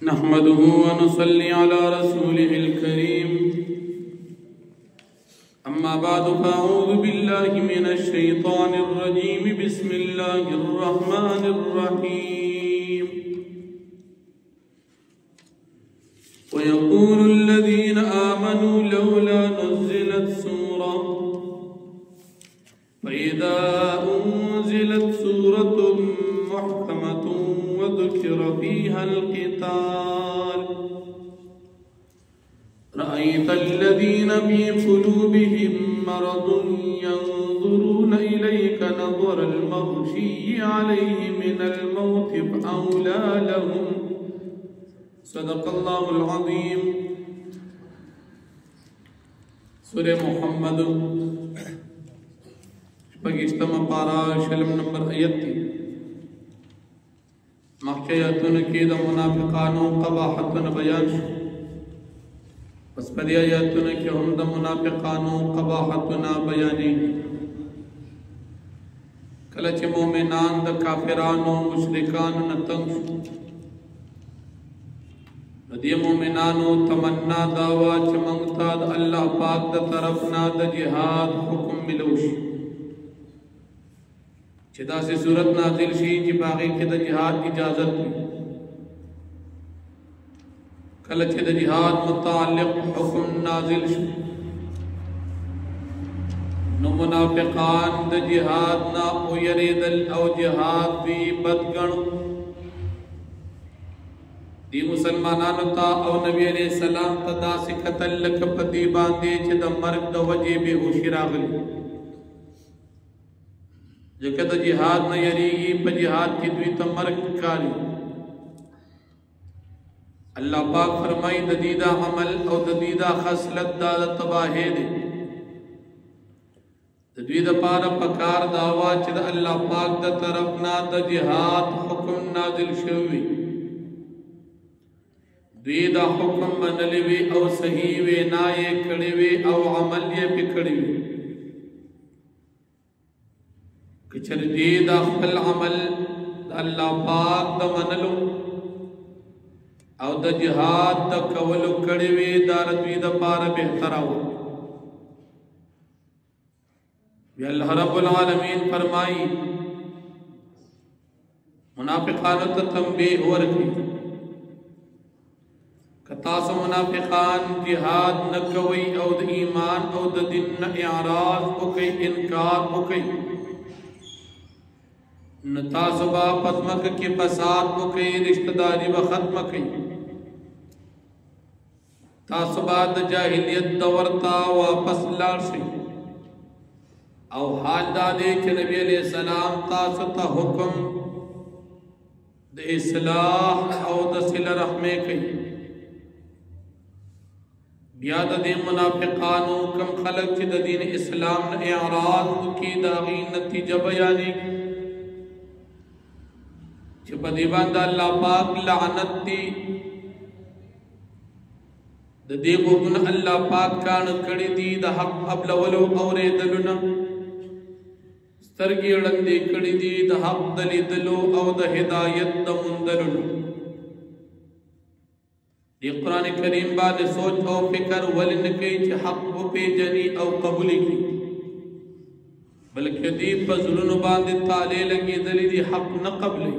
نحمده ونصلي على رسوله الكريم أما بعد فأعوذ بالله من الشيطان الرجيم بسم الله الرحمن الرحيم ويقول الذين آمنوا لولا نزلت سورة فإذا أنزلت سورة محكمة وذكر فيها القتال رأيت الذين في قلوبهم مرض ينظرون إليك نظر المغشي عليه من الموت فأولى لهم صدق الله العظيم. سورة محمد شپږشتمه پارا شلم نمبر آیت دی. مخکې آیتونو کې د منافقانو قباحتونه بیان شو، پس په دې آیتونو کې هم د منافقانو قباحتونه بیانېږي. کله چې مؤمنان د کافرانو مشرکانو نه تنګ شو، د دې مؤمنانو تمنا دا وه چې موږ ته د الله پاک د طرف نه د جهاد حکم ملو شي، چې داسې صورت نازل شي چې په هغې کې د جهاد اجازت وي. کله چې د جهاد متعلق حکم نازل شو نو منافقان د جهاد نه ویریدل او جهاد وی بد ګڼو. دی مسلمانانو ته او نبی علیہ السلام ته داسې کتل لکه په دې باندې چې د مرګ د وجې بېهوشي راغلي، ځکه د جهاد نه یریږي، په جهاد کې دوی ته مرګ ښکاري. الله پاک فرمایي د دې دا عمل او د دې دا خصلت دا د تباهۍ دی. د دوی دپاره پکار دا وه چې د الله پاک د طرف نه د جهاد حکم نازل شوی، دوی دا حکم منلی وي او صحیح وینا یې کړې وي او عمل یې پې کړی وي. که چېرې دوی دا خپل عمل د الله پاک د منلو او د جهاد د کولو کړی وي، دا د دوی دپاره بهتره وه. بیا الله رب العالمین فرمایي منافقانو ته تنبیه ورکړي، که تاسو منافقان جهاد نه کوئ او د ایمان او د دین نه اعراض وکئ، انکار وکئ، نو تاسو به په ځمکه کې فساد وکئ، رشته داري به ختمه کئ، تاسو به د جاهلیت دور ته واپس لاړ شئ. او حال دا دی چې نبی علیہ السلام تاسو ته حکم د اصلاح او د صله رحمۍ کوي. بیا د دې منافقانو کم خلک چې د دین اسلام نه اعراض وکړي، د هغې نتیجه بیانېږي چې په دې باندې الله پاک لعنت دی. د دې غوږونه الله پاک کاڼه کړي دي د حق قبلولو اورېدلو نه، سترګې ړندې کړي دي د حق د لیدلو او د هدایت د موندلو نه. دی قرآن کریم باندې سوچ او فکر ولې نه کوي چې حق وپېژني او قبول کړي، بلکې دی په زړونو باندې تالې لګېدلې دي حق نه قبلوي.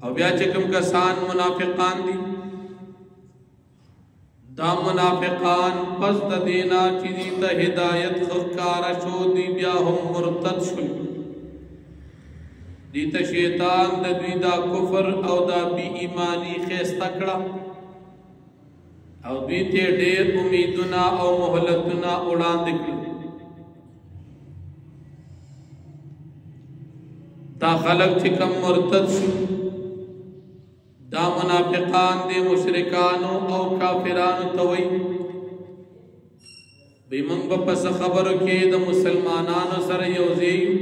او بیا چې کوم کسان منافقان دي، دا منافقان پس د دینا چې دی ته هدایت ښکاره شو، دی بیا هم مرتد شول. دی ته شیطان د دوی دا کفر او دا بی ایمانی ښایسته کړه او دوی ته ډېر امیدونه او مهلتونه وړاندې کړل. دا خلک چې کم مرتد شو، دا منافقان دی مشرکانو او کافرانو ته وایي بی موږ به پس خبرو کې د مسلمانانو سره یوځای یو،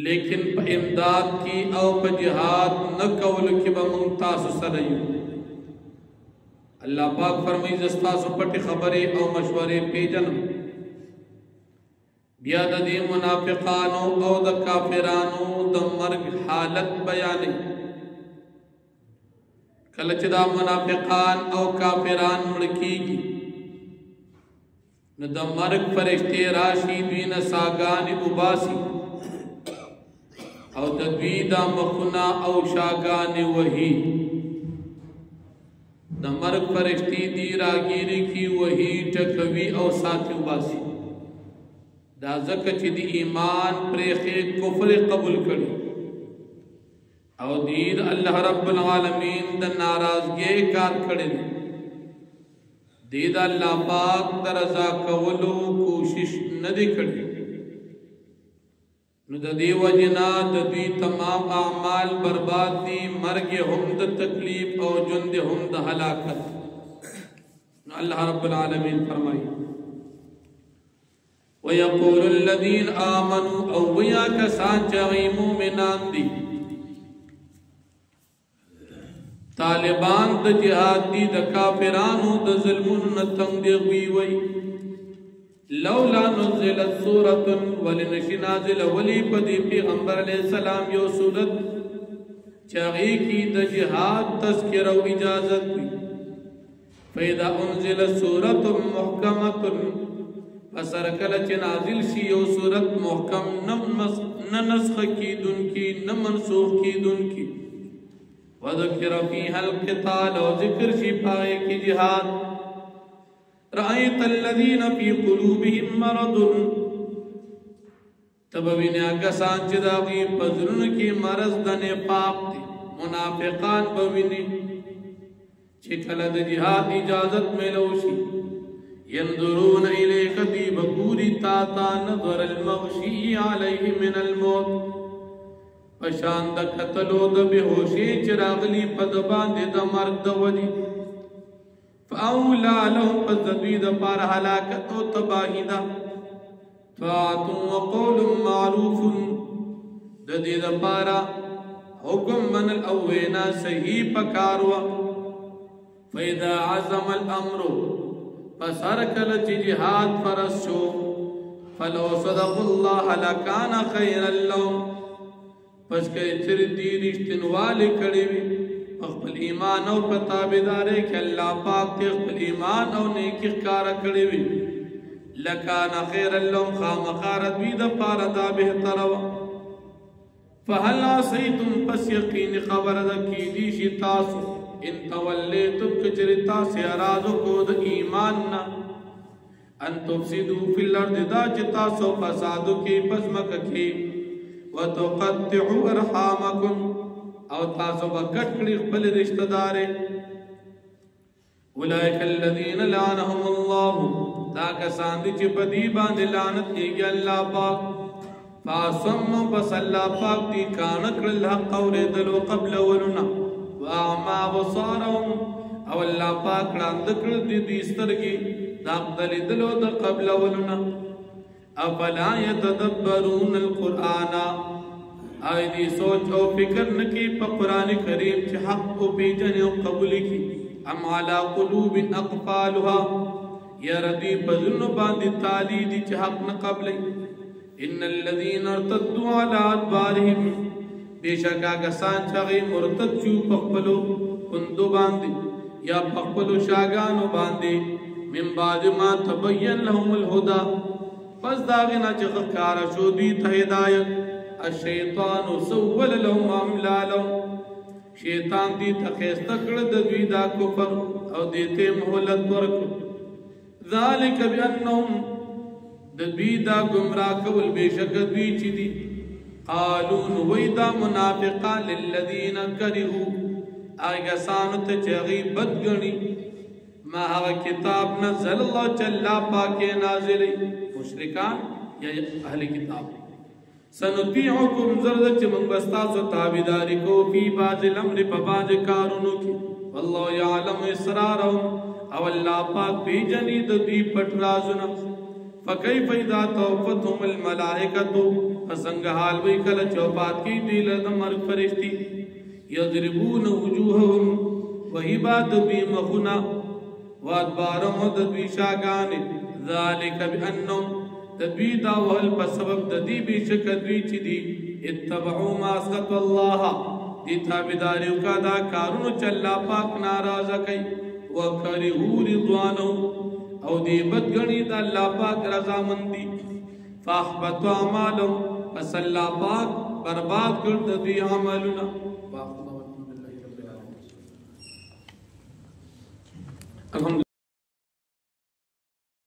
لیکن په امداد کې او په جهاد نه کولو کې به موږ تاسو سره یو. الله پاک فرمایي زه ستاسو پټې خبرې او مشورې پیژنم، بیا د دې منافقانو او د کافرانو د مرګ حالت بیانې. کله چې دا منافقان او کافران مړ کیږي نو د مرګ فرشتې راشي دوی نه ساګانې وباسي او د دوی دا مخونه او شاګانې وهي. د مرګ فرشتې دی راګیري کی وهي ټکوي او ساتي وباسي. دا ځکه چې د ایمان پرېښې کفر قبول کړي او دید اللہ رب العالمین د ناراضگی کار کړي دید اللہ پاک در رضا کولو کوشش ندی کړي. نو د دې وجنا د دوی تمام اعمال برباد دي. مرګ هم د تکلیف او ژوند هم د هلاکت. نو اللہ رب العالمین فرمایي وَيَقُولُ الَّذِينَ آمَنُوا او ویا کسان چې مومنان دي طالبان د جهاد دي د کافرانو د ظلمونو تنگ دی وی لولا نزلت سورة ولنشی نازل ولی پدی پیغمبر علیہ السلام یو سورت چاہی کی د جهاد تذکر و اجازت وی فَإِذَا أُنزِلَتْ سُورَةٌ مُحْكَمَةٌ فسرکل چه نازل شی یو سورت محکم ننسخ کی دن کی نمنسوخ کی دن کی وذکر فیها القتال و ذکر شی پائے کی جہاد رأیت الذین فی قلوبهم مرض تبوین آگسان چه داغی پزرن کی مرض دن پاک دی منافقان بوینی چه کلد جہاد اجازت ملوشی ينظرون إليك دي بقوري تاتا نظر المغشي عليه من الموت پشان دا قتلو دا بهوشی چراغلی پدبان دے دا مرگ دا وجی فأولا لهم پزدوی دا پار حلاکت و تباہی دا طاعت و قول معروف دا دے دا پارا حکم من الاوینا صحیح پکاروا فإذا عزم الامر فسر کل چی جہاد فرس شو فلو صدق اللہ لکانا خیر اللہ پس کئی چر دی رشتنوالی کڑی وی اخبر ایمان او پتابدارے کہ اللہ پاک تی اخبر ایمان او نیکی خکارا کڑی وی لکانا خیر اللہ خام خارت وی دا پارا دا بہتروا فہل آسیتم پس یقین خبر دا کی دیشی تاسو ان تولیتم کچرتا سے ارازو کود ایماننا ان تفسدو فی الارد دا چتا سو فسادو کی پزمک کی وتقطعو ارحامکم او تاسو بکٹکڑی خبل رشتہ دارے اولئک الذین لعنہم اللہ دا کسان دی چی پدی باند لعنت دیگی اللہ پاک فاسم بس اللہ پاک دی کانکر الحق قولی دلو قبل ولنا وَأَعْمَا بَصَارَهُمْ او اللہ پاک راندکر دی دیسترگی داق دلی دلو دا قبل ولنا افلا یتدبرون القرآن آئی دی سوچ او فکر نکی پا قرآن کریم چی حق کو بیجن او قبول کی ام علا قلوب اقفالها یا ردی بزن باندی تالی دی چی حق نقبلی ان الذین ارتدوا علا ادبارهم بے شک آگسان چاگئی مرتد چو پخپلو کندو باندی یا پخپلو شاگانو باندی من بعد ما تبین لهم الہدا پس داغنا چخکارا شو دی تہدایت الشیطان سول لهم عملا لهم شیطان دی تخیستکڑ دوی دا کفر او دیتے محلت ورکو ذالک بیانهم دوی دا گمراہ کول بے شک دوی چی دی قالون ویدا منافقان للذین کرہو آگا سانت چغی بدگنی ما ہوا کتاب نزل اللہ چلا پاکے نازلی مشرکان یا اہل کتاب سنطیعکم زرد چمن بستاس و تابداری کو فی باز الامر پا باز کارونو کی واللہ یعلم اسرارهم او اللہ پاک بی جنید دی پٹ رازنا فکیف اذا توفتهم الملائکتو فسنگ حال وی کل چوپات کی دیل مرگ فرشتی یضربون وجوہهم وہی بات بی مخنا وادبارم ددوی شاگان ذالک بانہم تدوی دا وحل پا سبب ددی بیشک دوی چی دی اتبعو ما اسقط اللہ دی تابداریو کا دا کارونو چا اللہ پاک ناراضا کئی وکرہو رضوانو او دی بدگنی دا اللہ پاک رضا مندی فاحبتو عمالو پس اللہ پاک برباد کرد دی عملنا